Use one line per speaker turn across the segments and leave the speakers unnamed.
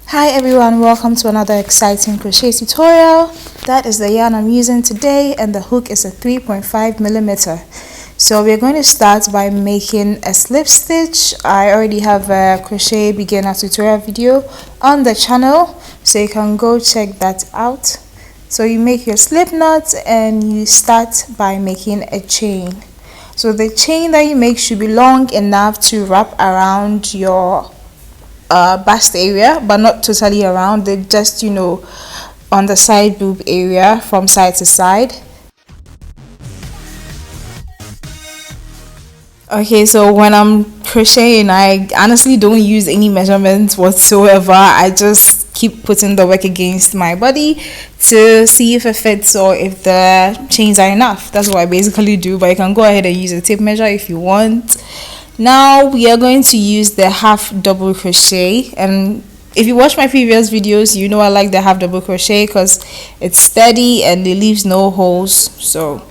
Hi everyone, welcome to another exciting crochet tutorial. That is the yarn I'm using today, and the hook is a 3.5 millimeter. So we're going to start by making a slip stitch. I already have a crochet beginner tutorial video on the channel, so you can go check that out. So you make your slip knot and you start by making a chain. So the chain that you make should be long enough to wrap around your bust area, but not totally around it, just on the side boob area from side to side. Okay, so when I'm crocheting, I honestly don't use any measurements whatsoever. I just keep putting the work against my body to see if it fits or if the chains are enough. That's what I basically do, but you can go ahead and use a tape measure if you want. Now we are going to use the half double crochet, and if you watch my previous videos, you know I like the half double crochet because it's steady and it leaves no holes. So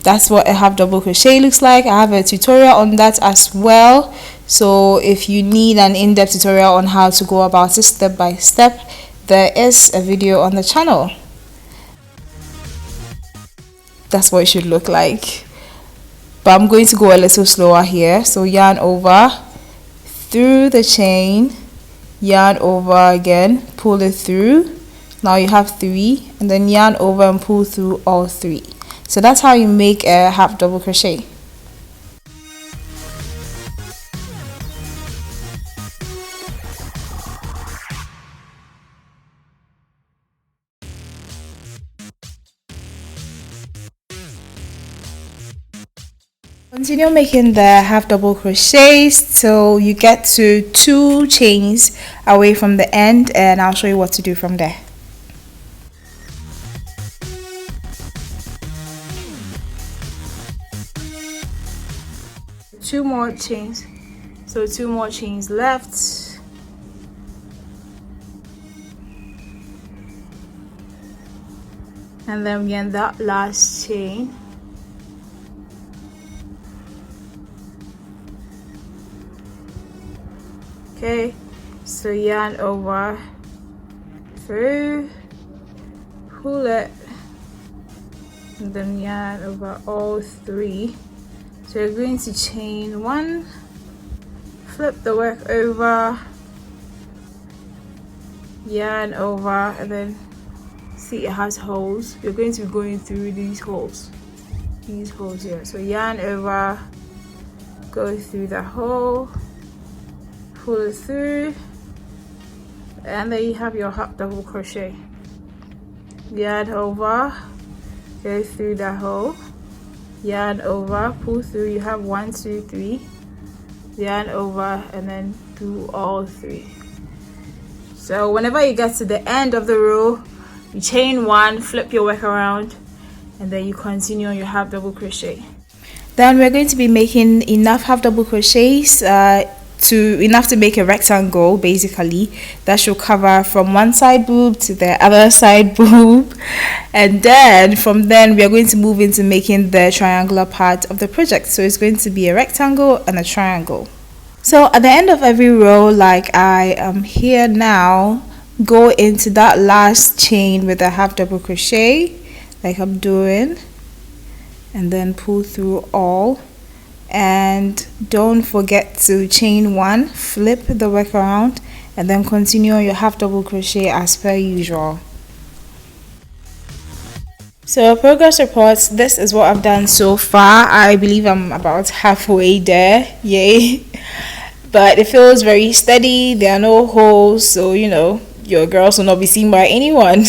that's what a half double crochet looks like. I have a tutorial on that as well, so if you need an in-depth tutorial on how to go about it step by step, there is a video on the channel. That's what it should look like, but I'm going to go a little slower here. So yarn over, through the chain, yarn over again, pull it through. Now you have 3, and then yarn over and pull through all 3. So that's how you make a half double crochet. Continue making the half double crochets till you get to 2 chains away from the end, and I'll show you what to do from there. Two more chains, so 2 more chains left. And then we end that last chain. Okay, so yarn over, through, pull it, and then yarn over all 3. So you're going to chain 1, flip the work over, yarn over, and then see it has holes. You're going to be going through these holes here. So yarn over, go through the hole, pull it through, and there you have your half double crochet. Yarn over, go through the hole, yarn over, pull through. You have 1, 2, 3, yarn over, and then do all 3. So whenever you get to the end of the row, you chain 1, flip your work around, and then you continue on your half double crochet. Then we're going to be making enough half double crochets enough to make a rectangle, basically, that should cover from one side boob to the other side boob, and then from then we are going to move into making the triangular part of the project. So it's going to be a rectangle and a triangle. So at the end of every row, like I am here now, go into that last chain with a half double crochet like I'm doing, and then pull through all. And don't forget to chain 1, flip the work around, and then continue on your half double crochet as per usual. So progress reports, this is what I've done so far. I believe I'm about halfway there, yay. But it feels very steady, there are no holes, so your girls will not be seen by anyone.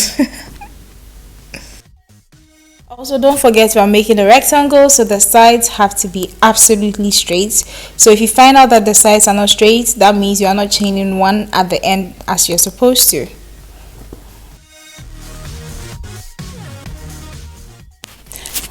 Also, don't forget we are making a rectangle, so the sides have to be absolutely straight. So if you find out that the sides are not straight, that means you are not chaining 1 at the end as you're supposed to.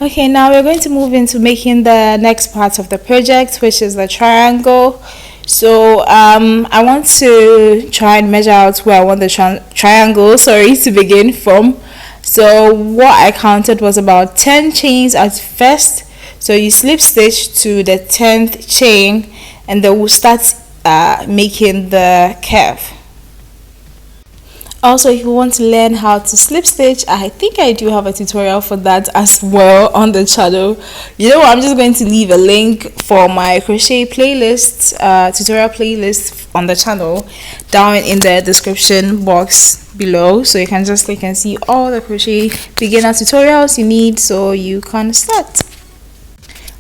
Okay, now we're going to move into making the next part of the project, which is the triangle. So I want to try and measure out where I want the triangle to begin from. So what I counted was about 10 chains at first. So you slip stitch to the 10th chain, and then we'll start making the curve. Also, if you want to learn how to slip stitch, I think I do have a tutorial for that as well on the channel. You know what, I'm just going to leave a link for my crochet playlist, tutorial playlist on the channel down in the description box below, so you can just click and see all the crochet beginner tutorials you need so you can start.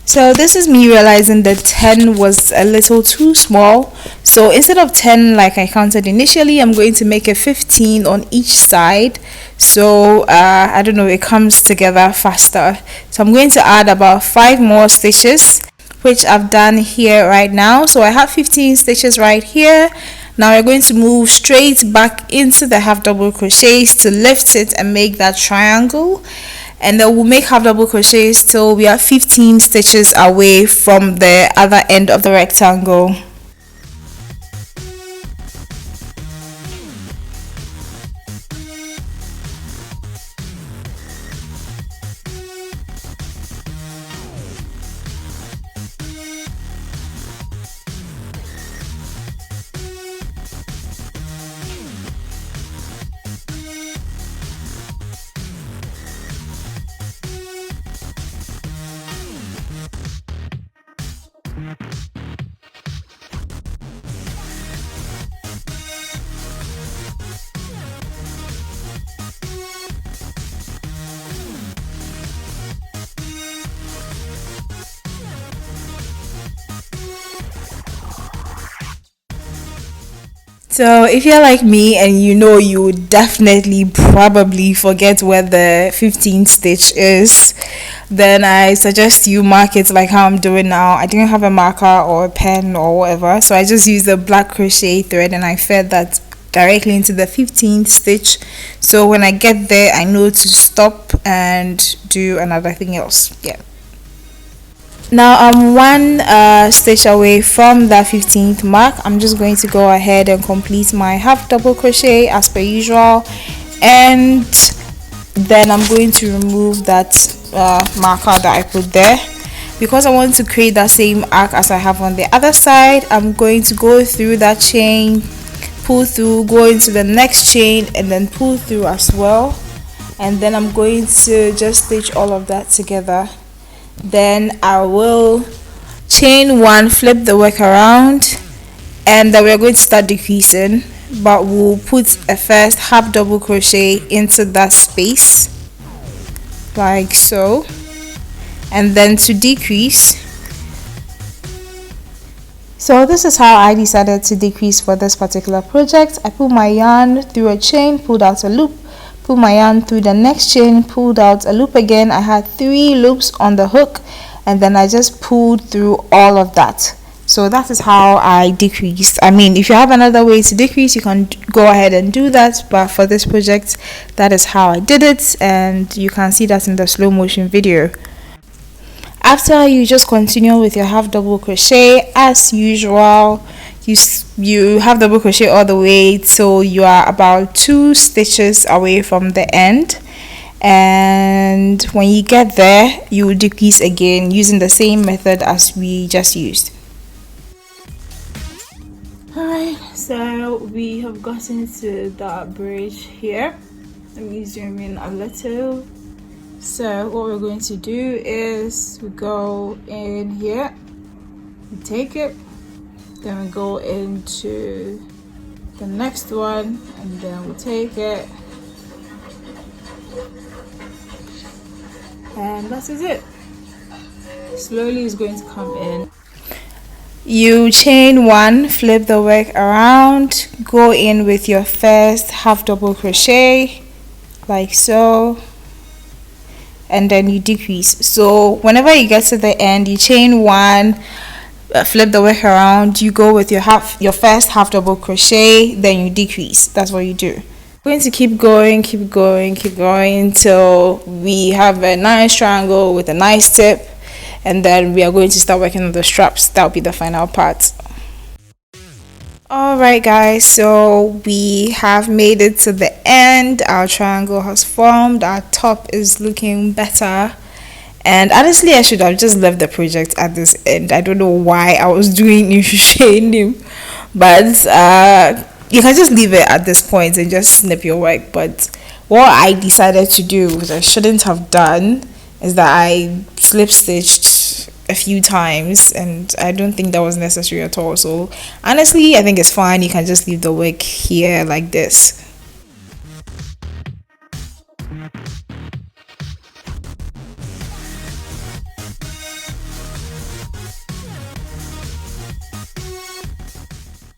So this is me realizing that 10 was a little too small, so instead of 10 like I counted initially, I'm going to make it 15 on each side, so I don't know, it comes together faster. So I'm going to add about 5 more stitches, which I've done here right now. So I have 15 stitches right here. Now we're going to move straight back into the half double crochets to lift it and make that triangle, and then we'll make half double crochets till we are 15 stitches away from the other end of the rectangle. So if you're like me and you know you would definitely probably forget where the 15th stitch is, then I suggest you mark it like how I'm doing now. I didn't have a marker or a pen or whatever, so I just used a black crochet thread and I fed that directly into the 15th stitch, so when I get there I know to stop and do another thing else. Yeah. Now I'm one stitch away from the 15th mark. I'm just going to go ahead and complete my half double crochet as per usual, and then I'm going to remove that marker that I put there. Because I want to create that same arc as I have on the other side, I'm going to go through that chain, pull through, go into the next chain, and then pull through as well, and then I'm going to just stitch all of that together. Then I will chain one, flip the work around, and then we're going to start decreasing, but we'll put a first half double crochet into that space like so, and then to decrease. So this is how I decided to decrease for this particular project. I pulled my yarn through a chain, pulled out a loop, pull my yarn through the next chain, pulled out a loop again. I had 3 loops on the hook, and then I just pulled through all of that. So that is how I decreased. I mean, if you have another way to decrease, you can go ahead and do that, but for this project, that is how I did it, and you can see that in the slow motion video. After, you just continue with your half double crochet as usual. You have double crochet all the way till you are about 2 stitches away from the end, and when you get there you will decrease again using the same method as we just used. Alright, so we have gotten to that bridge here. Let me zoom in a little. So what we're going to do is we go in here, we take it, then we go into the next one, and then we take it, and that is it. Slowly it's going to come in. You chain one, flip the work around, go in with your first half double crochet like so, and then you decrease. So whenever you get to the end, you chain one, flip the work around, you go with your first half double crochet, then you decrease. That's what you do. We're going to keep going till we have a nice triangle with a nice tip, and then we are going to start working on the straps. That'll be the final part. Alright guys, so we have made it to the end. Our triangle has formed, our top is looking better, and honestly I should have just left the project at this end. I don't know why I was doing crocheting, but you can just leave it at this point and just snip your work. But what I decided to do, which I shouldn't have done, is that I slip stitched a few times, and I don't think that was necessary at all. So honestly, I think it's fine. You can just leave the work here like this.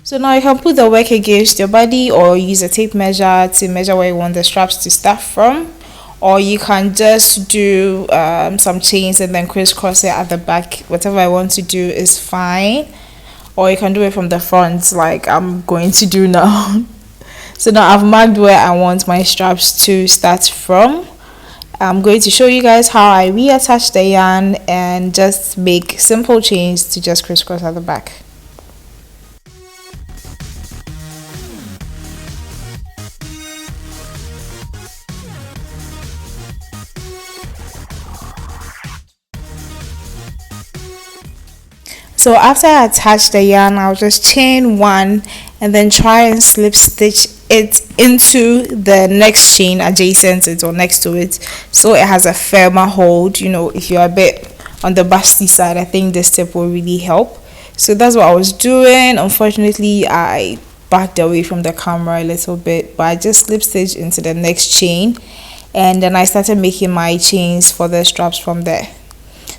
So now you can put the work against your body, or use a tape measure to measure where you want the straps to start from, or you can just do some chains and then crisscross it at the back. Whatever I want to do is fine, or you can do it from the front like I'm going to do now. So now I've marked where I want my straps to start from. I'm going to show you guys how I reattach the yarn and just make simple chains to just crisscross at the back. So after I attach the yarn, I'll just chain one and then try and slip stitch it into the next chain adjacent it or next to it, so it has a firmer hold. You know, if you're a bit on the busty side, I think this tip will really help. So that's what I was doing. Unfortunately, I backed away from the camera a little bit, but I just slip stitched into the next chain, and then I started making my chains for the straps from there.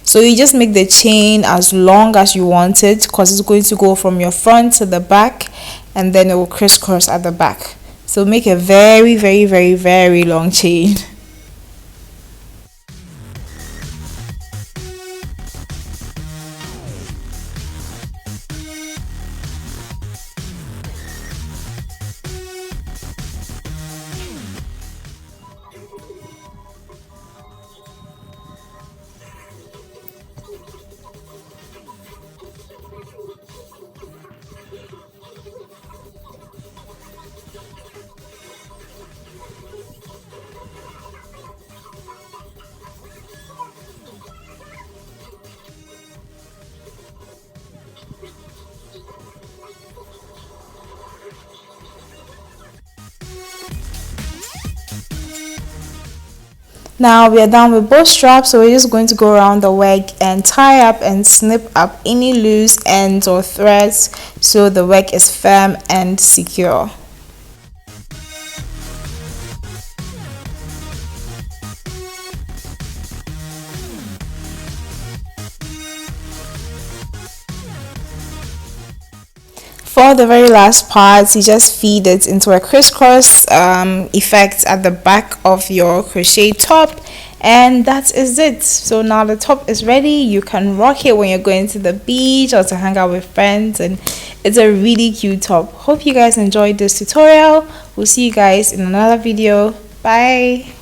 So you just make the chain as long as you want it, because it's going to go from your front to the back, and then it will crisscross at the back. So make a very, very, very, very long chain. Now we are done with both straps, so we're just going to go around the work and tie up and snip up any loose ends or threads so the work is firm and secure. For the very last part, you just feed it into a crisscross effect at the back of your crochet top, and that is it. So now the top is ready. You can rock it when you're going to the beach or to hang out with friends, and it's a really cute top. Hope you guys enjoyed this tutorial. We'll see you guys in another video. Bye.